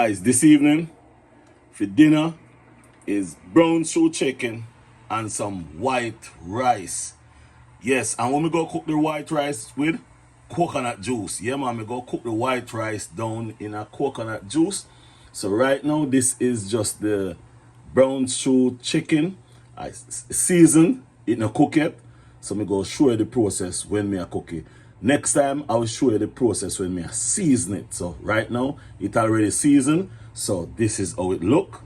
Guys, this evening for dinner is brown stew chicken and some white rice. Yes, and when we go cook the white rice with coconut juice. Yeah, man, we go cook the white rice down in a coconut juice. So right now, this is just the brown stew chicken. I season it no cook it. So me go show you the process when me a cook it. Next time I will show you the process when me a season it. So right now it already seasoned. So this is how it look.